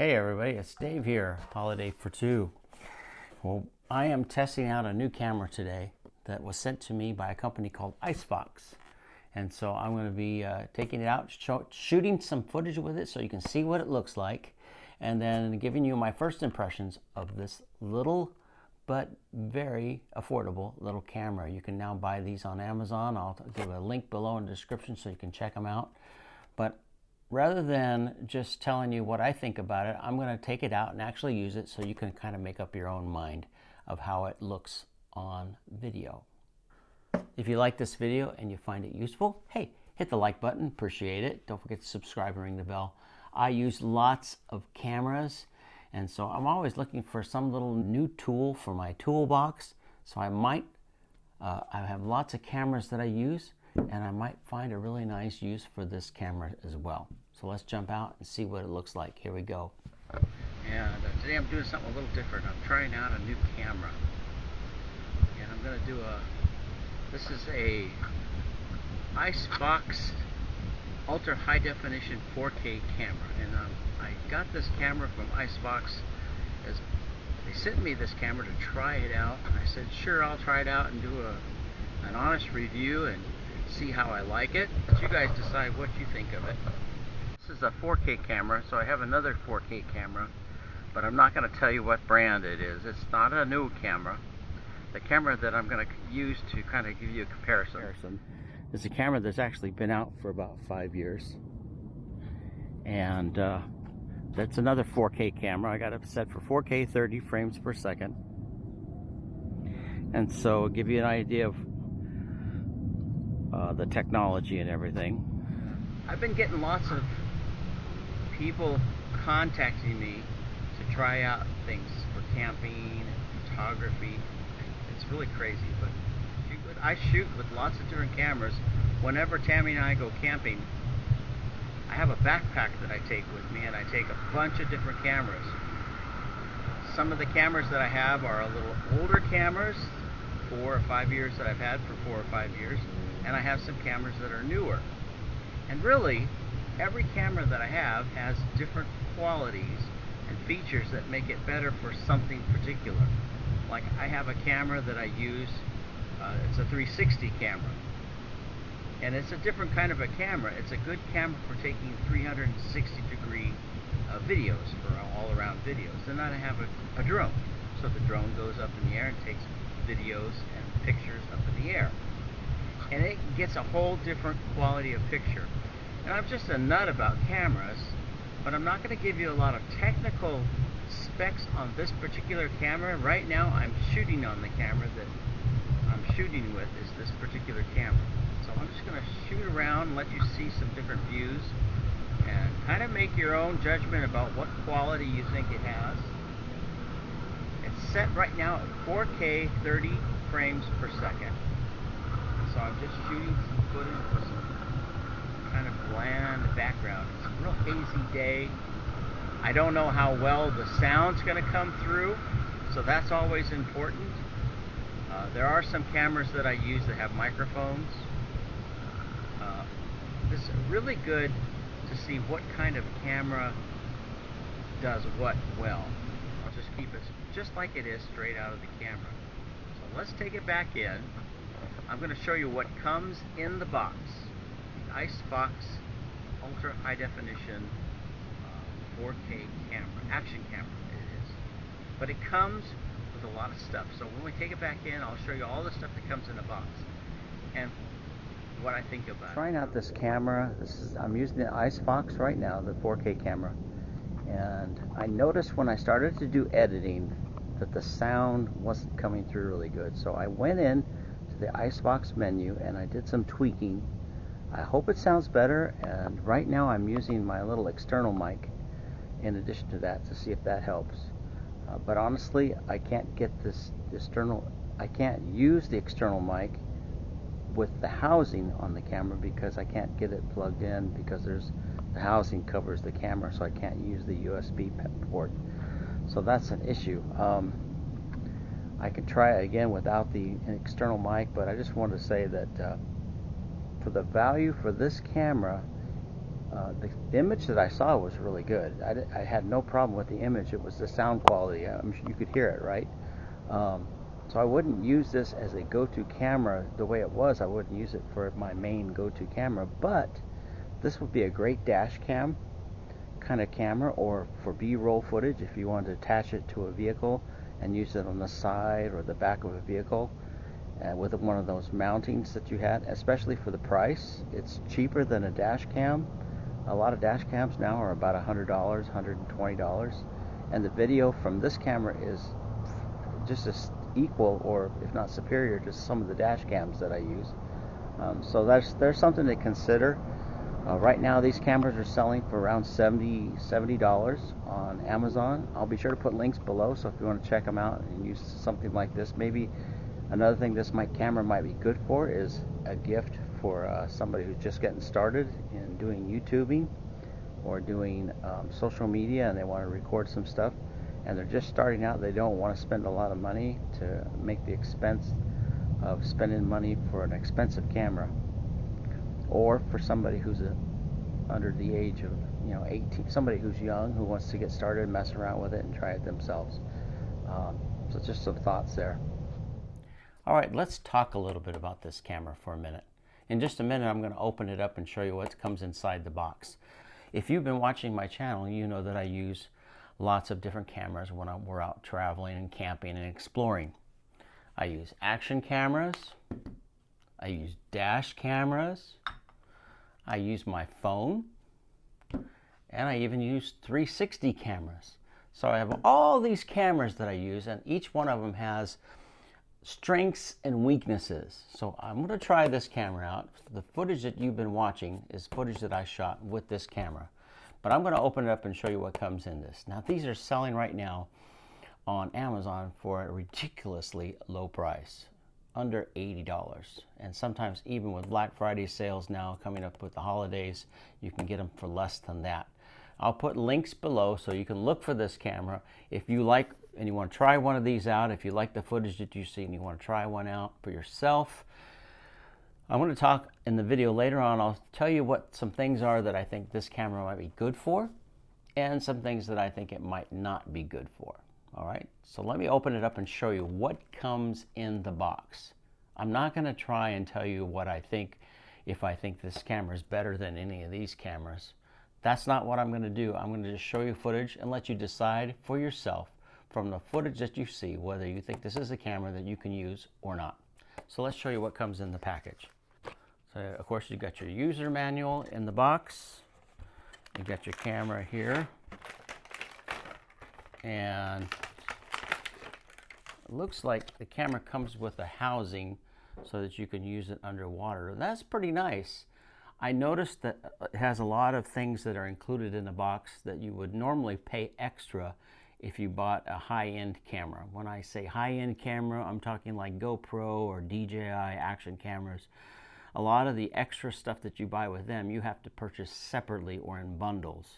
Hey everybody, it's Dave here, Holiday for Two. Well, I am testing out a new camera today that was sent to me by a company called Icefox. And so I'm going to be taking it out, shooting some footage with it so you can see what it looks like, and then giving you my first impressions of this little but very affordable little camera. You can now buy these on Amazon. I'll give a link below in the description so you can check them out. But rather than just telling you what I think about it, I'm going to take it out and actually use it so you can kind of make up your own mind of how it looks on video. If you like this video and you find it useful, hey, hit the like button, appreciate it. Don't forget to subscribe and ring the bell. I use lots of cameras, and so I'm always looking for some little new tool for my toolbox. So I have lots of cameras that I use, and I might find a really nice use for this camera as well. So let's jump out and see what it looks like. Here we go. And today I'm doing something a little different. I'm trying out a new camera. And I'm going to do this is a Icefox ultra high definition 4K camera. And I got this camera from Icefox. They sent me this camera to try it out. And I said, sure, I'll try it out and do an honest review and see how I like it. But you guys decide what you think of it. This is a 4K camera, so I have another 4K camera, but I'm not going to tell you what brand it is. It's not a new camera. The camera that I'm going to use to kind of give you a comparison is a camera that's actually been out for about 5 years. And that's another 4K camera. I got it set for 4K 30 frames per second. And so I'll give you an idea of the technology and everything. I've been getting lots of people contacting me to try out things for camping and photography. It's really crazy, but I shoot with lots of different cameras. Whenever Tammy and I go camping, I have a backpack that I take with me, and I take a bunch of different cameras. Some of the cameras that I have are a little older cameras, 4 or 5 years that I've had for 4 or 5 years, and I have some cameras that are newer. And really, every camera that I have has different qualities and features that make it better for something particular. Like I have a camera that I use, it's a 360 camera. And it's a different kind of a camera. It's a good camera for taking 360 degree videos, for all around videos. Then I have a drone. So the drone goes up in the air and takes videos and pictures up in the air. And it gets a whole different quality of picture. And I'm just a nut about cameras, but I'm not going to give you a lot of technical specs on this particular camera. Right now I'm shooting on the camera that I'm shooting with is this particular camera. So I'm just going to shoot around and let you see some different views and kind of make your own judgment about what quality you think it has. It's set right now at 4K 30 frames per second. So I'm just shooting some footage with some kind of bland background. It's a real hazy day. I don't know how well the sound's going to come through, so that's always important. There are some cameras that I use that have microphones. It's really good to see what kind of camera does what well. I'll just keep it just like it is straight out of the camera. So let's take it back in. I'm going to show you what comes in the box. The Icefox ultra high definition 4K camera, action camera it is. But it comes with a lot of stuff. So when we take it back in, I'll show you all the stuff that comes in the box and what I think about it. Trying out this camera. I'm using the Icefox right now, the 4K camera. And I noticed when I started to do editing that the sound wasn't coming through really good. So I went in the Icefox menu and I did some tweaking. I hope it sounds better, and right now I'm using my little external mic in addition to that to see if that helps. But honestly, I can't get I can't use the external mic with the housing on the camera because I can't get it plugged in because the housing covers the camera, so I can't use the USB port. So that's an issue. I can try it again without the external mic, but I just wanted to say that for the value for this camera, The image that I saw was really good. I had no problem with the image. It was the sound quality. I'm sure you could hear it, right? So I wouldn't use this as a go-to camera the way it was. I wouldn't use it for my main go-to camera, but this would be a great dash cam kind of camera, or for B-roll footage if you want to attach it to a vehicle and use it on the side or the back of a vehicle with one of those mountings that you had, especially for the price. It's cheaper than a dash cam. A lot of dash cams now are about $100, $120, and the video from this camera is just as equal, or if not superior, to some of the dash cams that I use. So there's something to consider. Right now these cameras are selling for around $70 on Amazon. I'll be sure to put links below, so if you want to check them out and use something like this. Maybe another thing this camera might be good for is a gift for somebody who's just getting started in doing YouTubing or doing social media, and they want to record some stuff, and they're just starting out. They don't want to spend a lot of money to make the expense of spending money for an expensive camera. Or for somebody who's under the age of 18, somebody who's young who wants to get started and mess around with it and try it themselves. So just some thoughts there. All right, let's talk a little bit about this camera for a minute. In just a minute, I'm going to open it up and show you what comes inside the box. If you've been watching my channel, you know that I use lots of different cameras when we're out traveling and camping and exploring. I use action cameras, I use dash cameras, I use my phone, and I even use 360 cameras. So I have all these cameras that I use, and each one of them has strengths and weaknesses. So I'm going to try this camera out. The footage that you've been watching is footage that I shot with this camera. But I'm going to open it up and show you what comes in this. Now, these are selling right now on Amazon for a ridiculously low price, under $80. And sometimes even with Black Friday sales now coming up with the holidays, you can get them for less than that. I'll put links below so you can look for this camera. If you like and you want to try one of these out, if you like the footage that you see and you want to try one out for yourself, I'm going to talk in the video later on. I'll tell you what some things are that I think this camera might be good for, and some things that I think it might not be good for. All right, so let me open it up and show you what comes in the box. I'm not going to try and tell you what I think, if I think this camera is better than any of these cameras. That's not what I'm going to do. I'm going to just show you footage and let you decide for yourself from the footage that you see whether you think this is a camera that you can use or not. So let's show you what comes in the package. So of course you got your user manual in the box. You got your camera here, and it looks like the camera comes with a housing so that you can use it underwater. That's pretty nice. I noticed that it has a lot of things that are included in the box that you would normally pay extra if you bought a high-end camera. When I say high-end camera, I'm talking like GoPro or DJI action cameras. A lot of the extra stuff that you buy with them, you have to purchase separately or in bundles.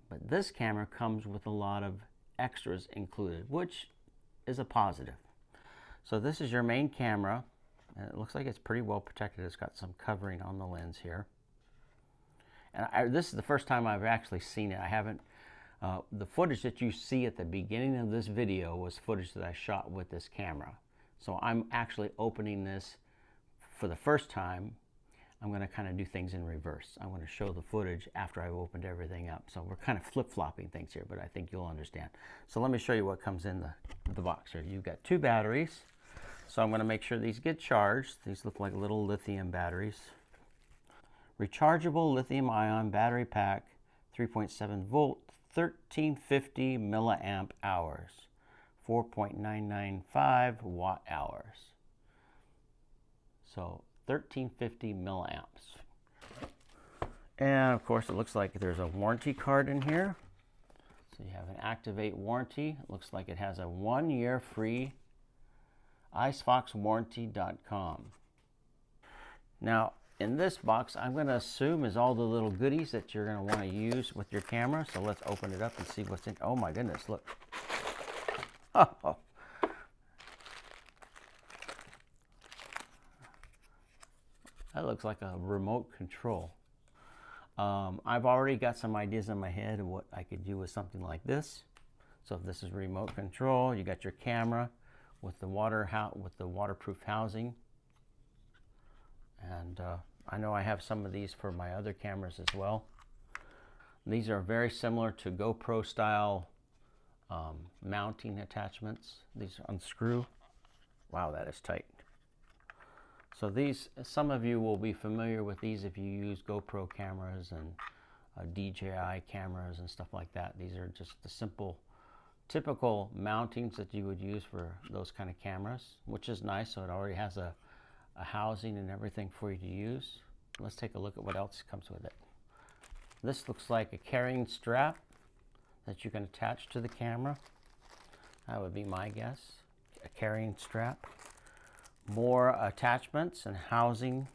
But this camera comes with a lot of extras included, which is a positive. So this is your main camera, and it looks like it's pretty well protected. It's got some covering on the lens here. And this is the first time I've actually seen it. I haven't, the footage that you see at the beginning of this video was footage that I shot with this camera. So I'm actually opening this for the first time. I'm going to kind of do things in reverse. I'm going to show the footage after I've opened everything up. So we're kind of flip-flopping things here, but I think you'll understand. So let me show you what comes in the box here. You've got 2 batteries. So I'm going to make sure these get charged. These look like little lithium batteries. Rechargeable lithium-ion battery pack, 3.7 volt, 1350 milliamp hours, 4.995 watt hours. So 1350 milliamps. And of course it looks like there's a warranty card in here. So you have an Activate warranty. It looks like it has a 1-year free icefoxwarranty.com. Now in this box, I'm going to assume is all the little goodies that you're going to want to use with your camera. So let's open it up and see what's in. Oh my goodness, look. Oh. That looks like a remote control. I've already got some ideas in my head of what I could do with something like this. So if this is remote control, you got your camera with the waterproof housing. And I know I have some of these for my other cameras as well. These are very similar to GoPro style mounting attachments. These unscrew. Wow, that is tight. So these, some of you will be familiar with these if you use GoPro cameras and DJI cameras and stuff like that. These are just the simple, typical mountings that you would use for those kind of cameras, which is nice. So it already has a housing and everything for you to use. Let's take a look at what else comes with it. This looks like a carrying strap that you can attach to the camera. That would be my guess. A carrying strap. More attachments and housing.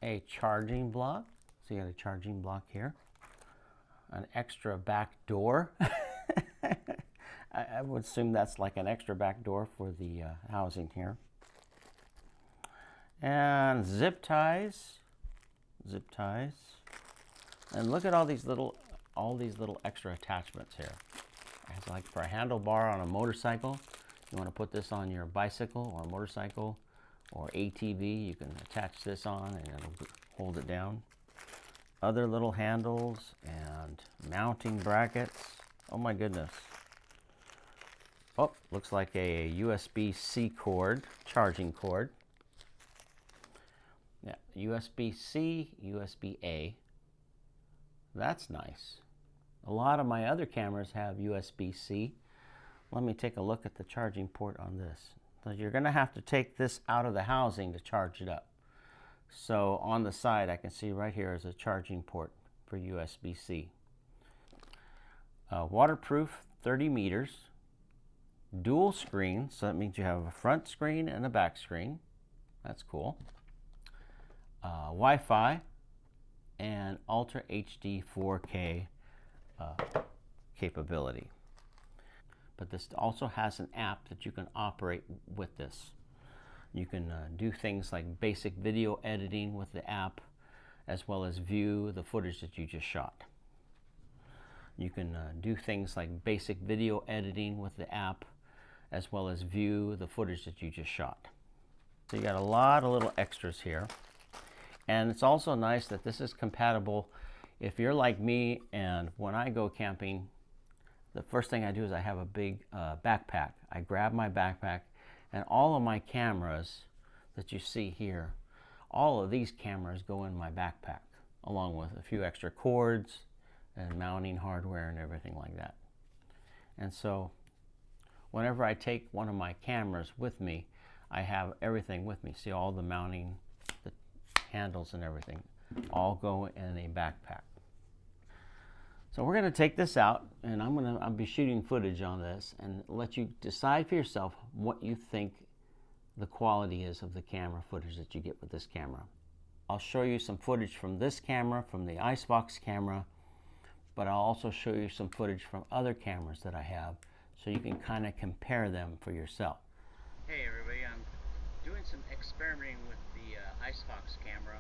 A charging block. So you got a charging block here. An extra back door. I would assume that's like an extra back door for the housing here. And zip ties. Zip ties. And look at all these little extra attachments here. It's like for a handlebar on a motorcycle. You want to put this on your bicycle or motorcycle or ATV, you can attach this on and it'll hold it down. Other little handles and mounting brackets. Oh my goodness. Oh, looks like a USB-C cord, charging cord. Yeah, USB-C, USB-A. That's nice. A lot of my other cameras have USB-C. Let me take a look at the charging port on this. So you're going to have to take this out of the housing to charge it up. So on the side, I can see right here is a charging port for USB-C. Waterproof, 30 meters. Dual screen, so that means you have a front screen and a back screen. That's cool. Wi-Fi and Ultra HD 4K capability. But this also has an app that you can operate with this. You can do things like basic video editing with the app, as well as view the footage that you just shot. You can do things like basic video editing with the app, as well as view the footage that you just shot. So you got a lot of little extras here. And it's also nice that this is compatible if you're like me, and when I go camping, the first thing I do is I have a big backpack. I grab my backpack, and all of my cameras that you see here, all of these cameras go in my backpack, along with a few extra cords and mounting hardware and everything like that. And so whenever I take one of my cameras with me, I have everything with me. See, all the mounting, the handles and everything, all go in a backpack. So we're going to take this out, and I'll be shooting footage on this and let you decide for yourself what you think the quality is of the camera footage that you get with this camera. I'll show you some footage from this camera, from the Icefox camera, but I'll also show you some footage from other cameras that I have, so you can kind of compare them for yourself. Hey everybody, I'm doing some experimenting with the Icefox camera.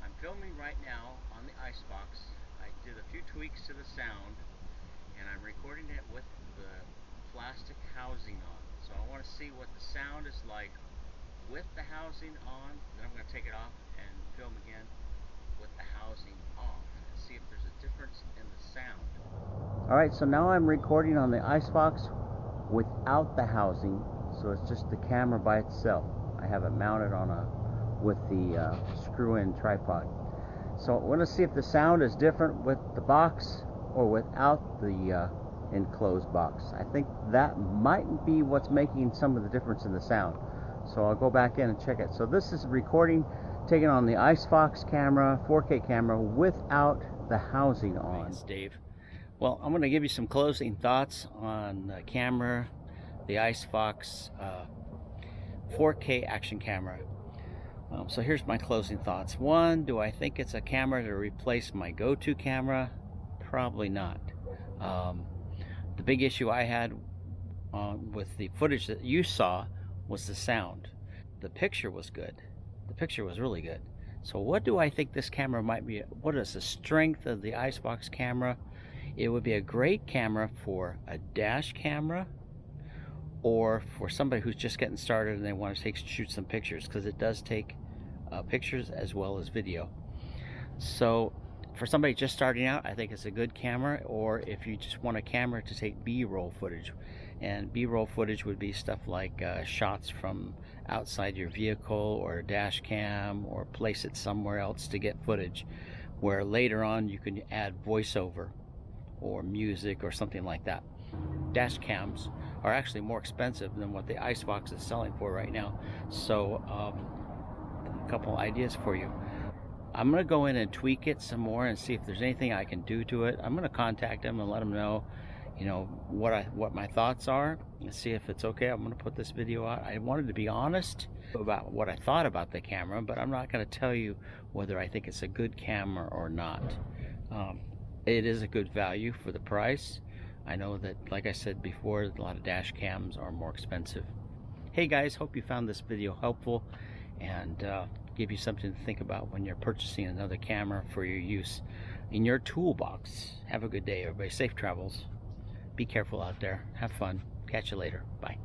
I'm filming right now on the Icefox. I did a few tweaks to the sound, and I'm recording it with the plastic housing on. So I want to see what the sound is like with the housing on. Then I'm going to take it off and film again with the housing off and see if there's a difference in the sound. Alright, so now I'm recording on the Icefox without the housing, so it's just the camera by itself. I have it mounted on with the screw-in tripod. So I want to see if the sound is different with the box or without the enclosed box. I think that might be what's making some of the difference in the sound. So I'll go back in and check it. So this is recording taken on the Icefox camera, 4K camera, without the housing on. Thanks, Dave. Well, I'm going to give you some closing thoughts on the camera, the Icefox 4K action camera. So here's my closing thoughts. One, do I think it's a camera to replace my go-to camera? Probably not. The big issue I had with the footage that you saw was the sound. The picture was good. The picture was really good. So what do I think this camera might be? What is the strength of the Icefox camera? It would be a great camera for a dash camera, or for somebody who's just getting started and they want to shoot some pictures, because it does take pictures as well as video. So for somebody just starting out, I think it's a good camera. Or if you just want a camera to take B-roll footage, and B-roll footage would be stuff like shots from outside your vehicle or a dash cam, or place it somewhere else to get footage, where later on you can add voiceover or music or something like that. Dash cams are actually more expensive than what the Icefox is selling for right now. So a couple ideas for you. I'm going to go in and tweak it some more and see if there's anything I can do to it. I'm going to contact them and let them know, you know, what my thoughts are, and see if it's okay. I'm going to put this video out. I wanted to be honest about what I thought about the camera, but I'm not going to tell you whether I think it's a good camera or not. It is a good value for the price. I know that, like I said before, a lot of dash cams are more expensive. Hey guys, hope you found this video helpful and give you something to think about when you're purchasing another camera for your use in your toolbox. Have a good day, everybody. Safe travels. Be careful out there. Have fun. Catch you later. Bye.